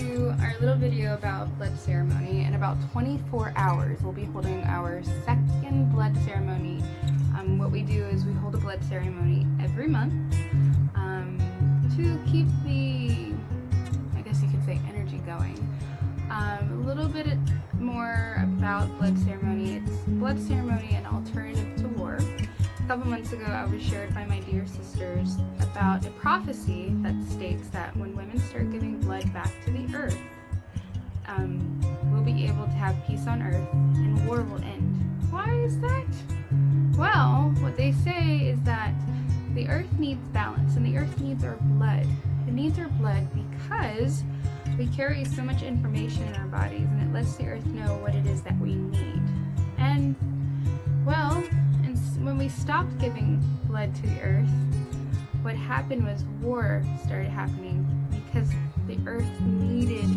to our little video about blood ceremony. In about 24 hours, we'll be holding our second blood ceremony. What we do is we hold a blood ceremony every month to keep the, I guess you could say, energy going. A little bit more about blood ceremony. It's blood ceremony, an alternative to war. A couple months ago, I was shared by my dear sisters about a prophecy that states that when women start giving blood back to the earth, we'll be able to have peace on earth and war will end. Why is that? Well, what they say is that the earth needs balance and the earth needs our blood. It needs our blood because we carry so much information in our bodies and it lets the earth know what it is that we need. And, well, when we stopped giving blood to the earth, what happened was war started happening because the earth needed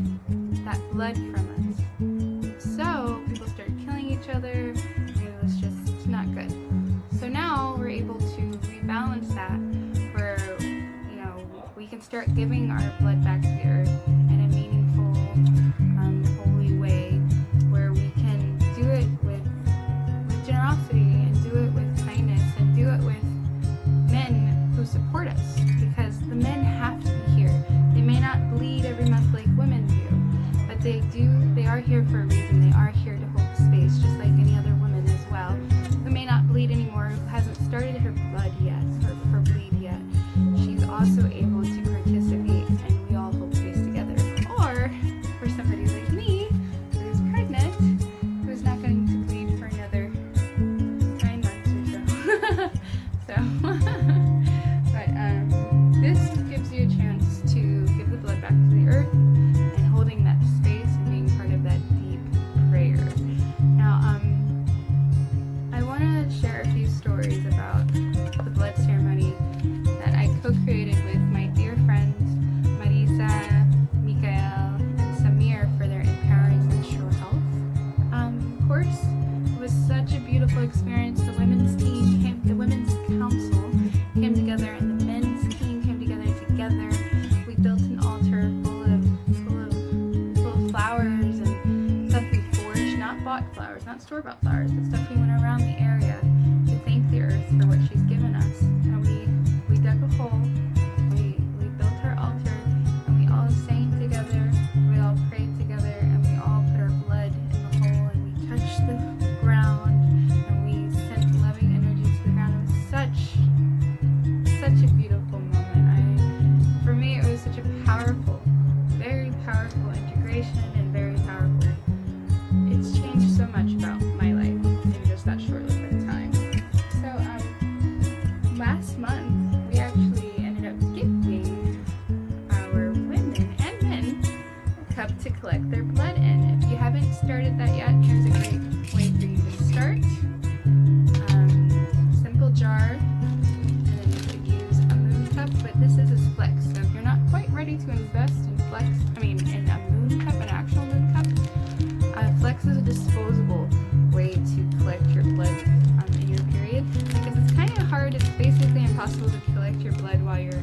that blood from us. So people started killing each other, and it was just not good. So now we're able to rebalance that where, we can start giving our blood back to the earth in a meaningful, holy way where we can do it with generosity and do it with kindness and do it with men who support us, because the men have to be here. They may not bleed every month like women do, but they are here for a reason. They are here to hold space just like any other woman as well, who may not bleed anymore, who hasn't started her blood yet, or her bleed yet. She's also able to participate and we all hold space together. Or for somebody like me who's pregnant, who's not going to bleed for another 9 months or so. But this gives you a chance to give the blood back to the earth and holding that space and being part of that deep prayer. Now, I want to share a few stories about the blood ceremony that I co-created with my dear friends Marisa, Mikael, and Samir for their Empowering Menstrual Health course. It was such a beautiful experience. The women's council came together and the men's team came together. We built an altar full of flowers and stuff we forged, not bought flowers, not store-bought flowers, but stuff we went around the area to thank the earth for what she's given us. And we dug a hole, we built our altar, and we all sang together, we all prayed together, and we all put our blood in the hole, and we touched the ground, and we sent loving energy to the ground. It was such a beautiful moment. For me, it was such a powerful, very powerful integration and very powerful. It's changed so much about my life in just that short little bit of time. So, last month, we actually ended up gifting our women and men a cup to collect their blood in. If you haven't started that yet, here's a great way for you to start. Simple jar, and then you could use a moon cup, but this is a Flex. So if you're not quite ready to invest in in a moon cup, an actual moon cup, Flex is a disposable way to collect your blood in your period, because it's kind of hard. It's basically impossible to collect your blood while you're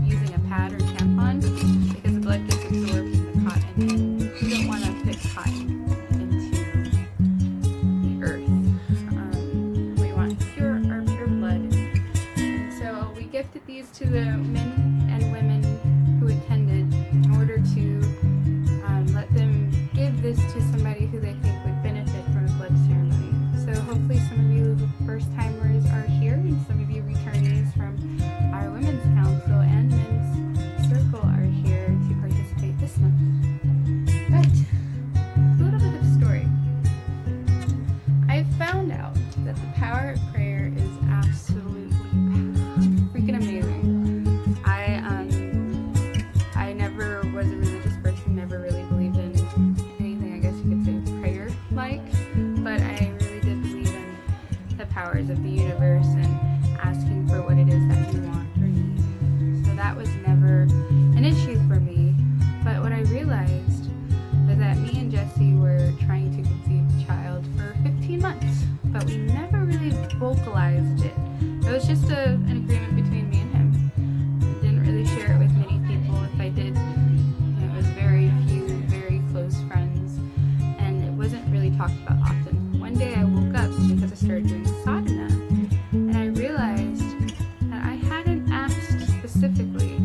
using a pad or tampon, because the blood gets absorbed in the cotton, and you don't want to put cotton into the earth. We want our pure blood. And so we gifted these to the men and women who attended in order to let them give this to somebody who they think would benefit from a blood ceremony. So hopefully some of you first timers are here, and some of you returnees from our Women's Council and Men's Circle are here to participate this month. But a little bit of story. I found out that the power of prayer is absolutely freaking amazing. I never was a religious person, never really believed in anything, I guess you could say, prayer-like, but I really did believe in the powers of the universe and asking for what it is that you want or need. So that was never an issue for me. But what I realized was that me and Jesse were trying to conceive a child for 15 months, but we never really vocalized it. It was just an agreement between me and him. I didn't really share it with many people. If I did talked about often. One day I woke up because I started doing sadhana, and I realized that I hadn't asked specifically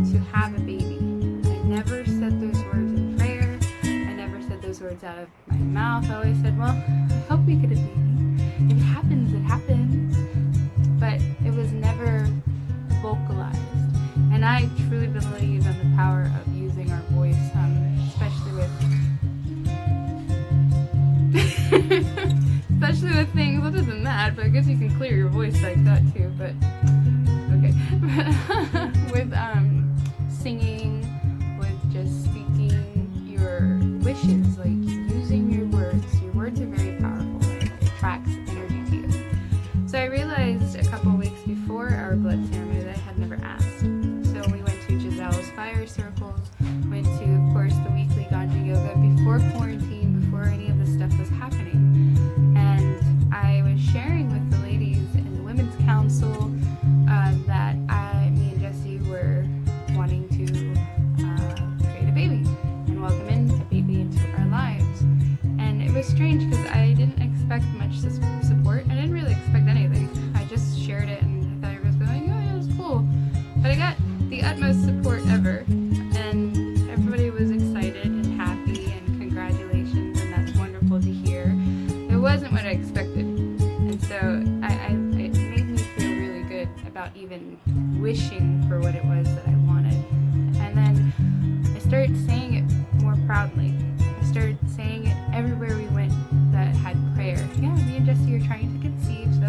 to have a baby. I never said those words in prayer. I never said those words out of my mouth. I always said, well, I hope we get a baby. If it happens, it happens. But it was never vocalized. And I truly believe in the power of using our voice, especially with things other than that. But I guess you can clear your voice like that too. But okay, with singing, with just speaking your wishes, like using your words. Your words are very powerful. It attracts energy to you. So I realized a couple weeks before our blood ceremony that I had never asked. So we went to Giselle's fire circles, went to, of course, the weekly Ganja Yoga before quarantine, before any of this stuff was happening. And I was sharing with the ladies in the Women's Council that me and Jessie were wanting to create a baby and welcome in a baby into our lives. And it was strange because I didn't expect much support. I didn't really expect anything. I just shared it and I thought everybody was going, yeah, it's cool. But I got the utmost support ever, and everybody was excited and happy and congratulations, and that's wonderful to hear. It wasn't what I expected, and so it made me feel really good about even wishing for what it was that I wanted. And then I started saying it more proudly. I started saying it everywhere we went that had prayer. Yeah, me and Jessie are trying to conceive, so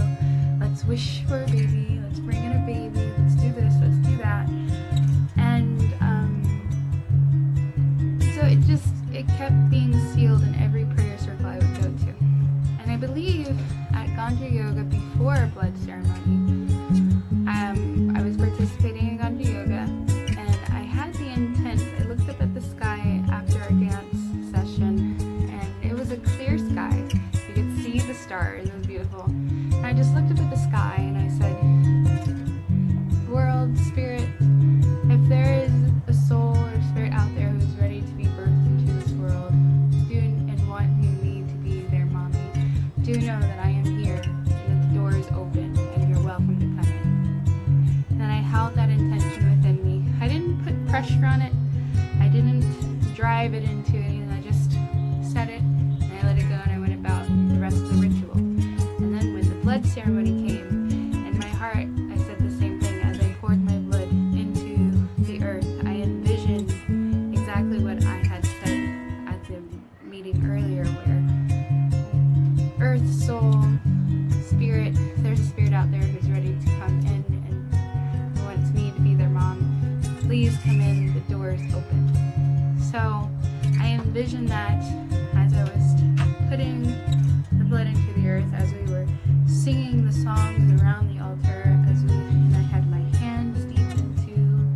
let's wish for a baby, let's bring in a baby, let's do this, let's do that. And so it kept being sealed in every prayer circle I would go to. And I believe at Ganja Yoga before our blood ceremony, I was participating in Ganja Yoga, and I had the intent. I looked up at the sky after our dance session, and it was a clear sky. You could see the stars. It was beautiful. And I just looked up at the sky and I said, world, spirit, if there is a soul or spirit out there who's ready to be birthed into this world, and wanting me to be their mommy, do know that I am here, and that the door is open, and you're welcome to come in. And I held that intention within me. I didn't put pressure on it. I didn't drive it into anything. I just said it, and I let it go, and I went about the rest of the ritual. And then when the blood ceremony came, in my heart, I said the same thing. As I poured my blood into the earth, I envisioned exactly what I had said at the meeting earlier, where earth, soul, spirit, if there's a spirit out there who's ready to come in and wants me to be their mom, please come in, the door is open. So I envisioned that as I was putting the blood into the earth, as we were singing the songs around the altar, and I had my hands deep into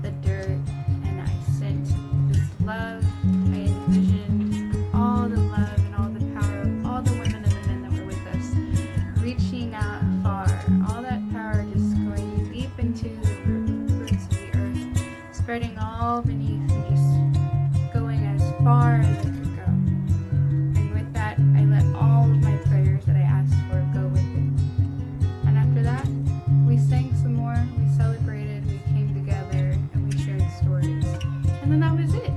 the dirt, and I sent this love. I envisioned all the love and all the power of all the women and the men that were with us, reaching out far, all that power just going deep into the roots of the earth, spreading all beneath and just going as far as it could go. And with that, I let all of my prayers that I asked for go with it. And after that, we sang some more, we celebrated, we came together, and we shared stories. And then that was it.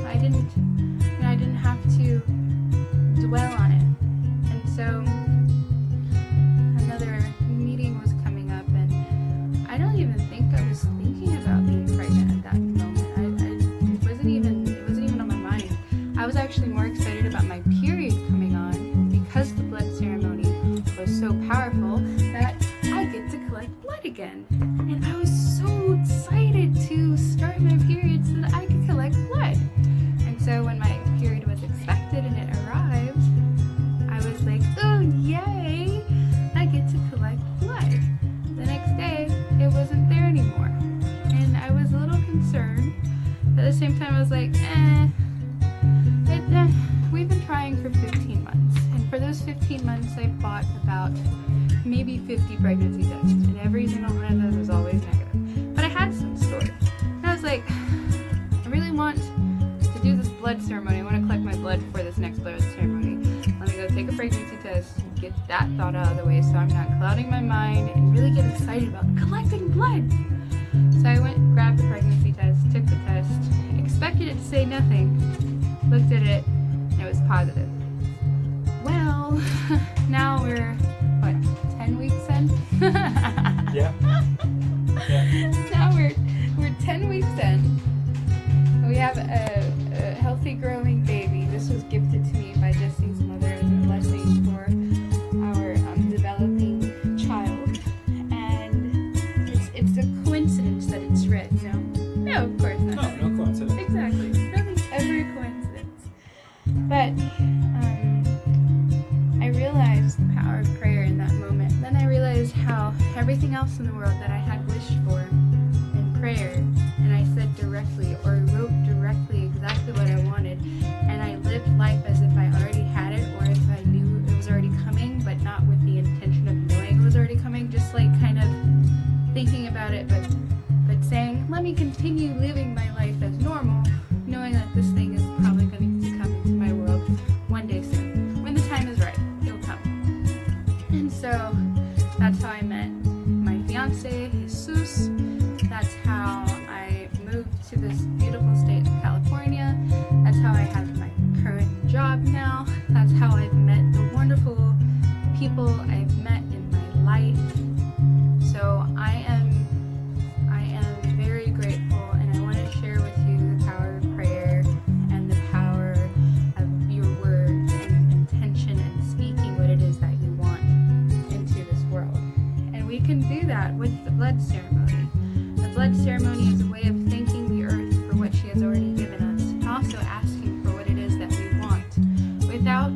I didn't have to dwell on it. And so another meeting was coming up, and I don't even think I was thinking about being pregnant at that moment. It wasn't even on my mind. I was actually more excited about my period coming on, because the blood ceremony was so powerful that I get to collect blood again. And I was so excited to start my period so that I could collect blood. And so when my period was expected and it arrived, I was like, oh yay, I get to collect blood. The next day, it wasn't there anymore. And I was a little concerned. At the same time, I was like, we've been trying for 15 months. And for those 15 months, I bought about maybe 50 pregnancy tests. And every single one of those was always negative. But I had some stored. And I was like, I really want to do this blood ceremony. I want to collect my blood for this next blood ceremony. just get that thought out of the way so I'm not clouding my mind and really get excited about collecting blood. So I went, grabbed the pregnancy test, took the test, expected it to say nothing, looked at it, and it was positive. Well, now we're, 10 weeks in? Yeah. Now we're 10 weeks in. We have a healthy growing baby. This was gifted to me by Jesse's mother as a blessing for our developing child. And it's a coincidence that it's red, you know? No, of course not. No coincidence. Exactly. Nothing's ever a coincidence. But I realized the power of prayer in that moment. Then I realized how everything else in the world that I had wished for in prayer, and I said directly or wrote directly exactly what I wanted, and I lived life as if I already had it or if I knew it was already coming, but not with the intention of knowing it was already coming, just like kind of thinking about it, but saying, let me continue living my life as normal, knowing that this thing is probably going to come into my world one day soon. When the time is right, it'll come. And so that's how I met my fiance, Jesus. That's how I moved to this beautiful state of California. That's how I have my current job now. That's how I've met the wonderful people I've met in my life. So I am very grateful, and I want to share with you the power of prayer and the power of your words and intention and speaking what it is that you want into this world. And we can do that with the blood ceremony. The blood ceremony is a way of thanking the earth for what she has already given us, and also asking for what it is that we want without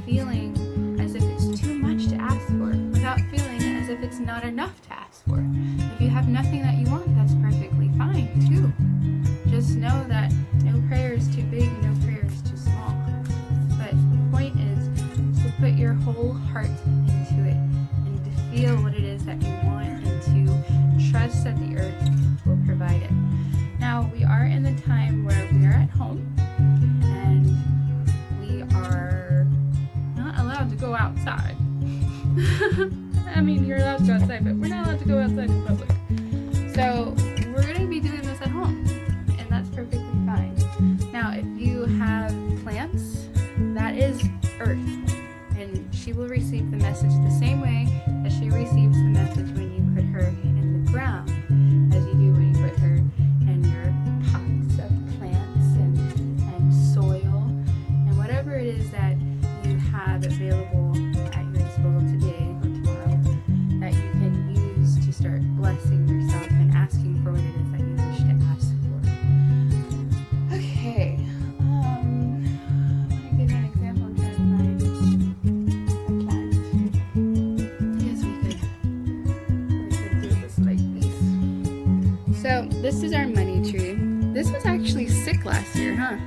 feeling as if it's too much to ask for, without feeling as if it's not enough to ask for. If you have nothing that you want, that's perfectly fine too. Just know that no prayer is too big, no prayer is too small. But the point is to put your whole heart into it and to feel what it is that you want and to trust that the earth will provide it. Now, we are in the time where we are at home and we are not allowed to go outside. I mean, you're allowed to go outside, but we're not allowed to go outside in public. So we're going to be doing this at home, and that's perfectly fine. Now, if you have plants, that is earth, and she will receive the message the same way that she receives the message when you put her in the ground, as you do when you put her in your pots of plants and soil, and whatever it is that you have available at your disposal today or tomorrow that you can use to start blessing yourself and asking for what it is that you wish to ask for. Okay, let me give you an example. I'm trying to find a plant. Yes, we could do this like this. So this is our money tree. This was actually sick last year, huh?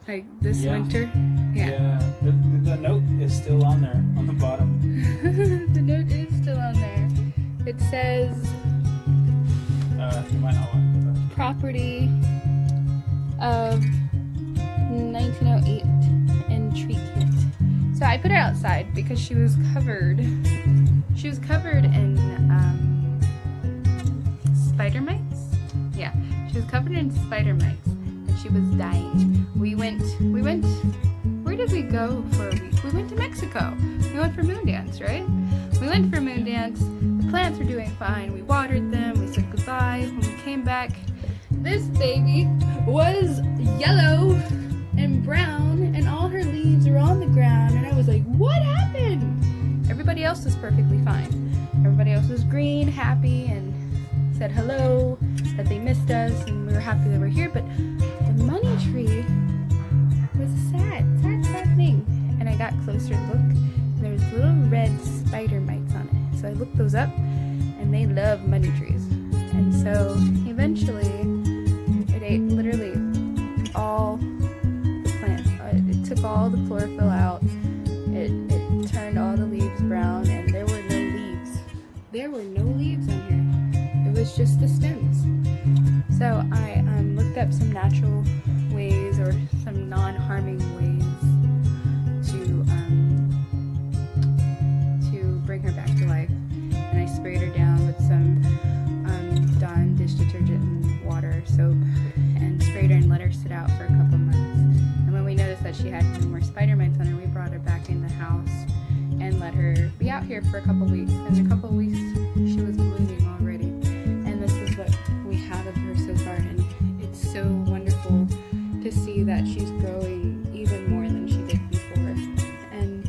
Like this winter. Yeah. The note is still on there on the bottom. The note is still on there. It says you might not want to. property of 1908 and treatment. So I put her outside because she was covered. She was covered in spider mites. Yeah, she was covered in spider mites, and she was dying. We went. Where did we go for a week? We went to Mexico. We went for moon dance, right? We went for moon dance. The plants were doing fine. We watered them. We said goodbye. When we came back, this baby was yellow and brown, and all her leaves were on the ground. And I was like, what happened? Everybody else was perfectly fine. Everybody else was green, happy, and said hello, that they missed us, and we were happy they were here. But the money tree was a sad thing. And I got closer to look, and there was little red spider mites on it. So I looked those up, and they love money trees. And so eventually it ate literally all the plant. It took all the chlorophyll out. It turned all the leaves brown, and there were no leaves. There were no leaves on here. It was just the stems. So I looked up some natural ways or some non-harming ways to and let her be out here for a couple weeks. And in a couple weeks, she was blooming already. And this is what we have of her so far. And it's so wonderful to see that she's growing even more than she did before. And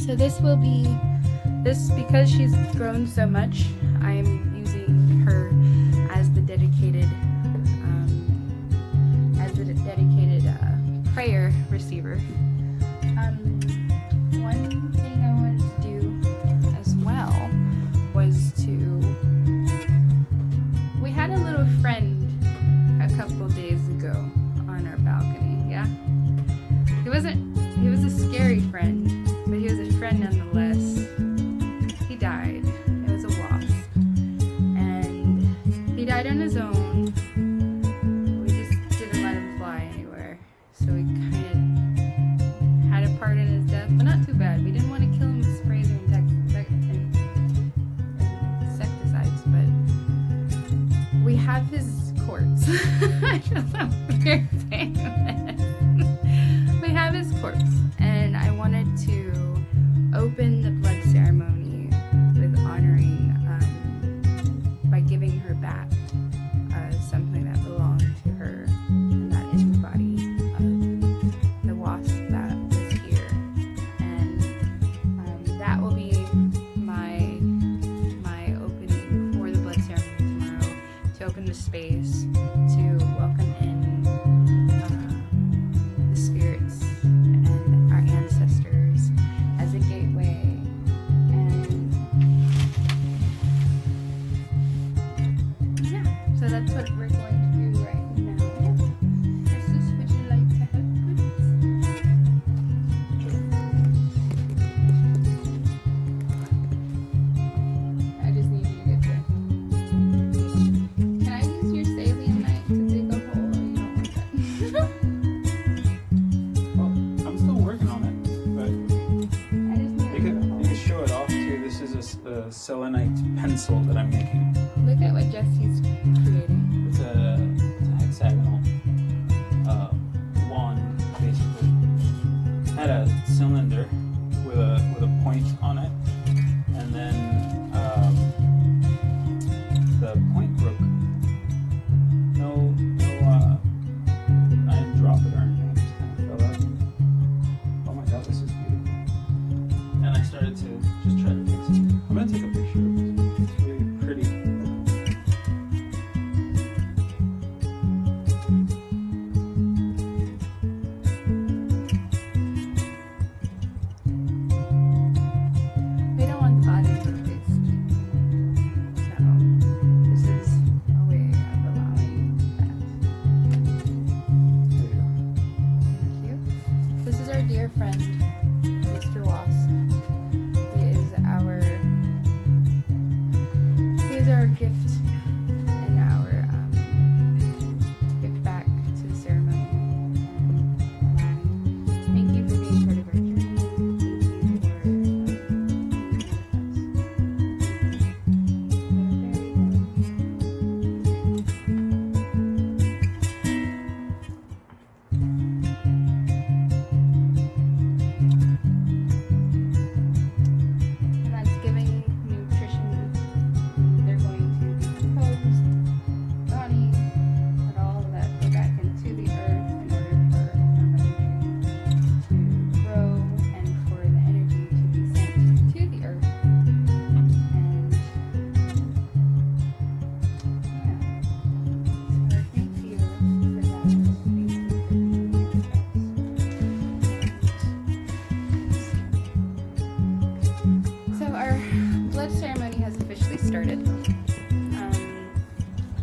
so this will be, because she's grown so much, I'm using her as the dedicated prayer receiver. One thing I wanted to do as well was we had a little friend a couple days ago on our balcony. Yeah, he was a scary friend, but he was a friend nonetheless. He died. It was a wasp, and he died on his own. We just didn't let him fly anywhere, so we kind of had a part in his death, but not too bad. We didn't want to kill him with sprays or insecticides, but we have his corpse. I feel so weird saying this. We have his corpse, and I wanted to open the blood ceremony with honoring by giving her back something that belonged to her, and that is the body of the wasp that was here. And that will be my opening for the blood ceremony tomorrow, to open the space to welcome in the spirits and our ancestors as a gateway. And yeah, so that's what we're going to do right now. Jesus, would you like to help, please? I just need you to get there. Can I use your saline knife to dig a hole, or you don't want that? Well, I'm still working on it, but I just need you can show it off too. This is a selenite pencil that I'm making. Look at what Jesse's creating. It's a hexagonal wand, basically. I had a cylinder with a point on it, and then the point broke. No, I didn't drop it or anything. It just kind of fell out. Oh my god, this is beautiful. And I started to just try to fix it. I'm gonna take a picture of it. It's really pretty. We don't want the body to be waste. So this is a way of allowing that. There you go. Thank you. This is our dear friend, Mr. Wasp. He is our gift and our gift back to the ceremony. Thank you for being part of our journey. Thank you for being with And that's giving nutrition. They're going to decompose the body, put all of that back into the earth in order for our nutrients to grow and for the energy to be sent to the earth. And yeah, so thank you for that. Thank you for being with us. So our blood ceremony has officially started.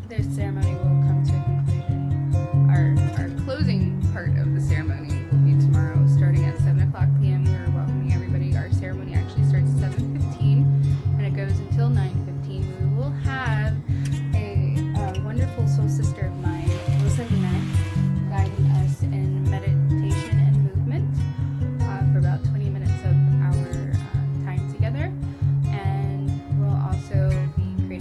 The ceremony will come to a conclusion. Our closing part of the ceremony will be tomorrow, starting at 7:00 p.m. We're welcoming everybody. Our ceremony actually starts at 7:15, and it goes until 9:15. We will have a wonderful soul sister of mine, Melissa Jimenez, guiding us in meditation and movement for about 20 minutes of our time together. And we'll also be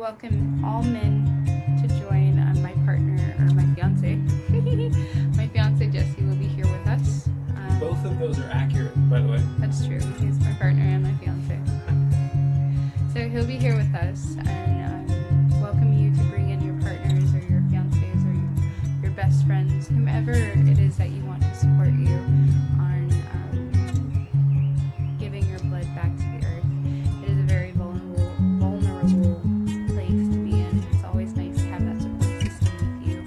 welcome all men to join my partner, or my fiance. My fiance Jesse will be here with us. Both of those are accurate, by the way. That's true. He's my partner and my fiance. So he'll be here with us and welcome you to bring in your partners or your fiancés or your best friends, whomever it is that you want to support you on giving your blood back to the earth. It is a very vulnerable place to be in. It's always nice to have that support system with you,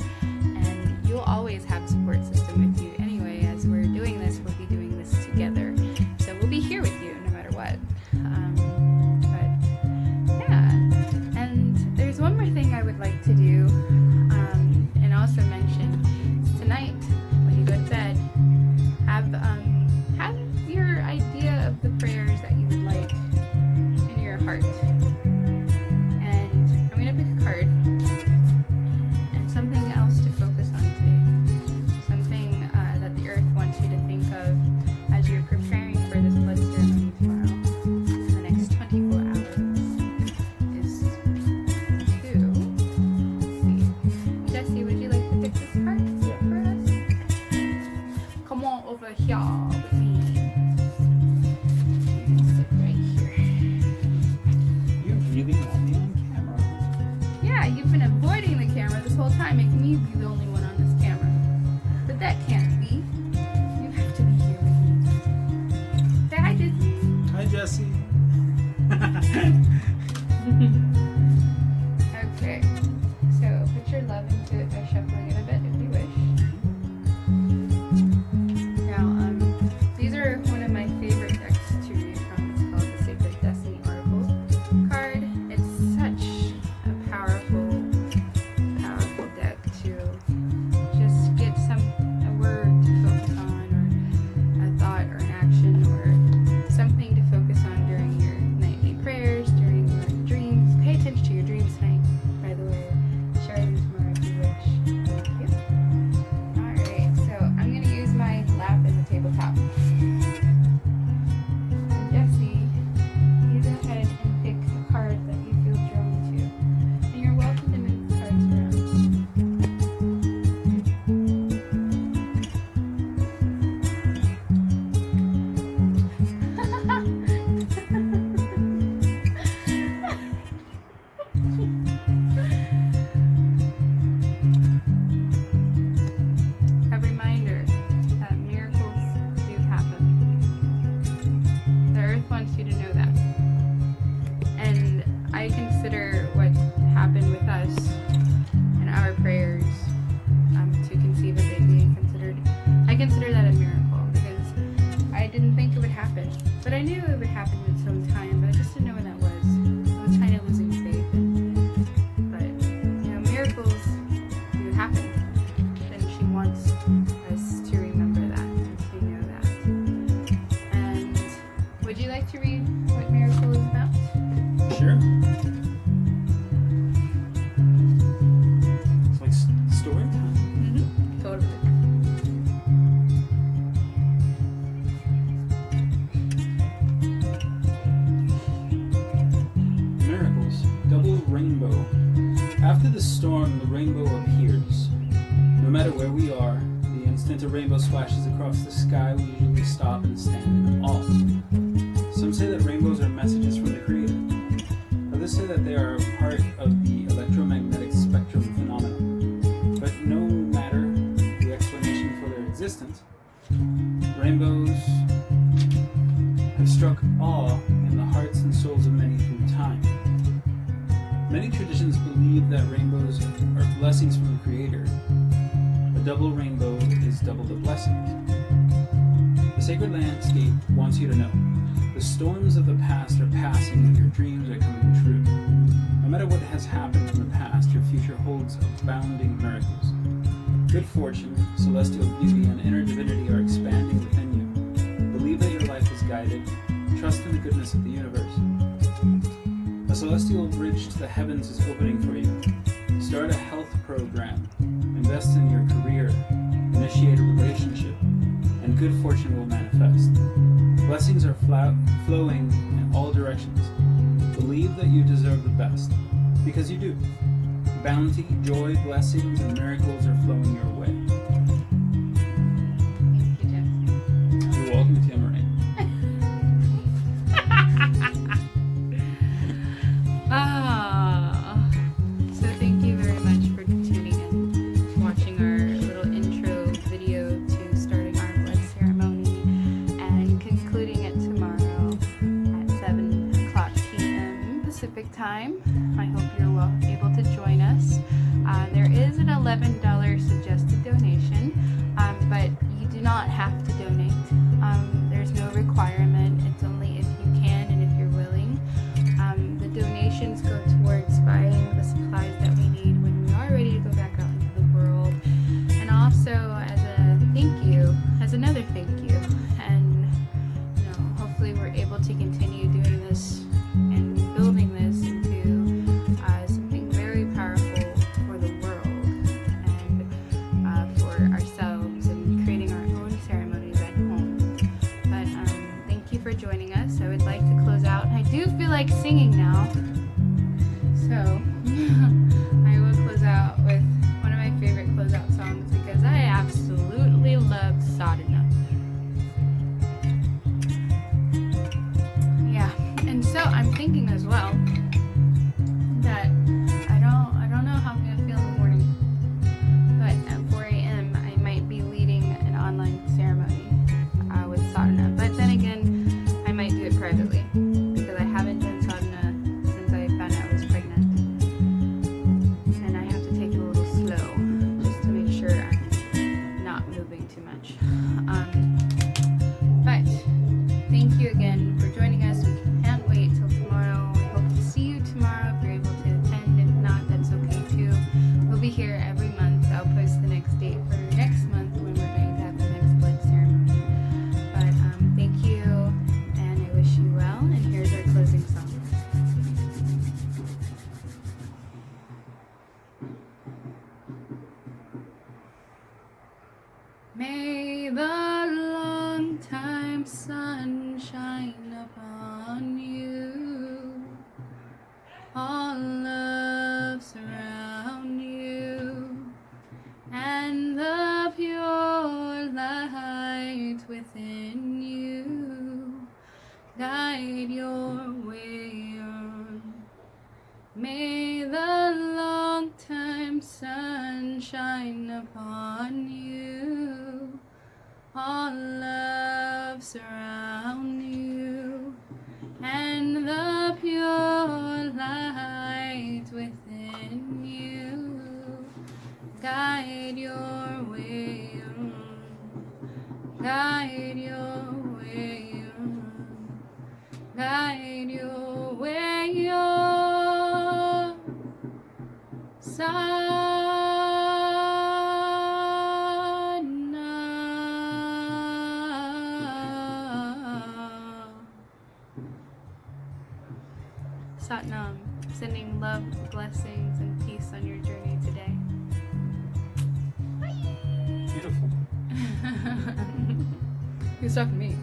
and you'll always have a support system with you anyway. As we're doing this, we'll be doing this together, so we'll be here with you no matter what. But yeah, and there's one more thing I would like to do, and also mention tonight when you go to bed, have your idea of the prayers that you would like in your heart. And I'm gonna pick a card and something else to focus on today. Something that the earth wants you to think of as you're preparing for this blood ceremony tomorrow. In the next 24 hours is to see. Jesse, would you like to pick this card for us? Come on over here with me. You can sit right here. You really want me on camera? Yeah, you've been avoiding the camera this whole time, making me be the only one on this camera. But that can't be. You have to be here with me. Say hi, Disney. Hi, Jesse. Okay, so put your love into it by shuffling it a bit if you wish. Now, these are one of my favorite decks to read from. It's called the Sacred Destiny Oracle card. It's such a powerful deck to just get a word to focus on, or a thought, or an action, or something to focus on during your nightly prayers, during your dreams. Pay attention to your dreams tonight, by the way. Share them tomorrow if you wish. Thank you. Alright, so I'm going to use my lap as a tabletop. And Jesse, you go ahead and pick a card that you feel drawn to. And you're welcome to move the cards around. A reminder that miracles do happen. The earth wants you to know that. And I consider what happened with us and our prayers to conceive a baby I consider that a miracle, because I didn't think it would happen. But I knew it would happen in some time, but I just didn't know when that was. I was kind of losing faith. But, miracles do happen. And she wants us to remember that and to know that. And would you like to read what miracle is about? Sure. It's like story time. Totally. Miracles. Double rainbow. After the storm, the rainbow appears. No matter where we are, the instant a rainbow splashes across the sky, we usually stop and stand in awe. Some say that rainbows are messages from the Creator. Others say that they are part of the electromagnetic spectrum phenomenon. But no matter the explanation for their existence, rainbows have struck awe in the hearts and souls of many through time. Many traditions believe that rainbows are blessings from the Creator. A double rainbow is double the blessings. The sacred landscape wants you to know the storms of the past are passing and your dreams are coming true. No matter what has happened in the past, your future holds abounding miracles. Good fortune, celestial beauty, and inner divinity are expanding within you. Believe that your life is guided. Trust in the goodness of the universe. A celestial bridge to the heavens is opening for you. Start a health program. Invest in your career. Initiate a relationship. And good fortune will manifest. Blessings are flowing in all directions. Believe that you deserve the best. Because you do. Bounty, joy, blessings, and miracles are flowing your way. Thank you, Jesse. You're welcome, Tia Marie. So thank you very much for tuning in, watching our little intro video to starting our blood ceremony and concluding it tomorrow at 7 o'clock p.m. Pacific time. I hope you're able to join us. There is an $11 suggested donation, but you do not have to donate. There's no requirement. It's only if you can and if you're willing. The donations go towards buying the supplies that we need when we are ready to go back out into the world, and also as a thank you, as another thank you. And hopefully we're able to continue doing this and building this into something very powerful for the world and for ourselves and creating our own ceremonies at home. But thank you for joining us. I would like to close out. I do feel like singing now, so I will close out with one of my favorite closeout songs because I absolutely love Sadhana. Yeah, and so I'm thinking as well that I don't know how I'm gonna feel in the morning, but at 4 a.m. I might be leading an online ceremony with Sadhana. But then again, I might do it privately because I haven't done Sadhana since I found out I was pregnant, and I have to take it a little slow just to make sure I'm not moving too much. But thank you again for joining us. We can't wait till tomorrow. We hope to see you tomorrow if you're able to attend. If not, that's okay too. We'll be here every month. I'll post the next date for next month when we're going to have the next blood ceremony. But thank you, and I wish you well. And here's our closing song. May the long time sun shine upon you, all love surround you, and the pure light within you guide your way on. May the long time sun shine upon you, all love surround you, and the pure light within you guide your way on, guide your way on, guide your way on. Satnam, sending love, blessings, and peace on your journey today. Beautiful. Who's talking to me?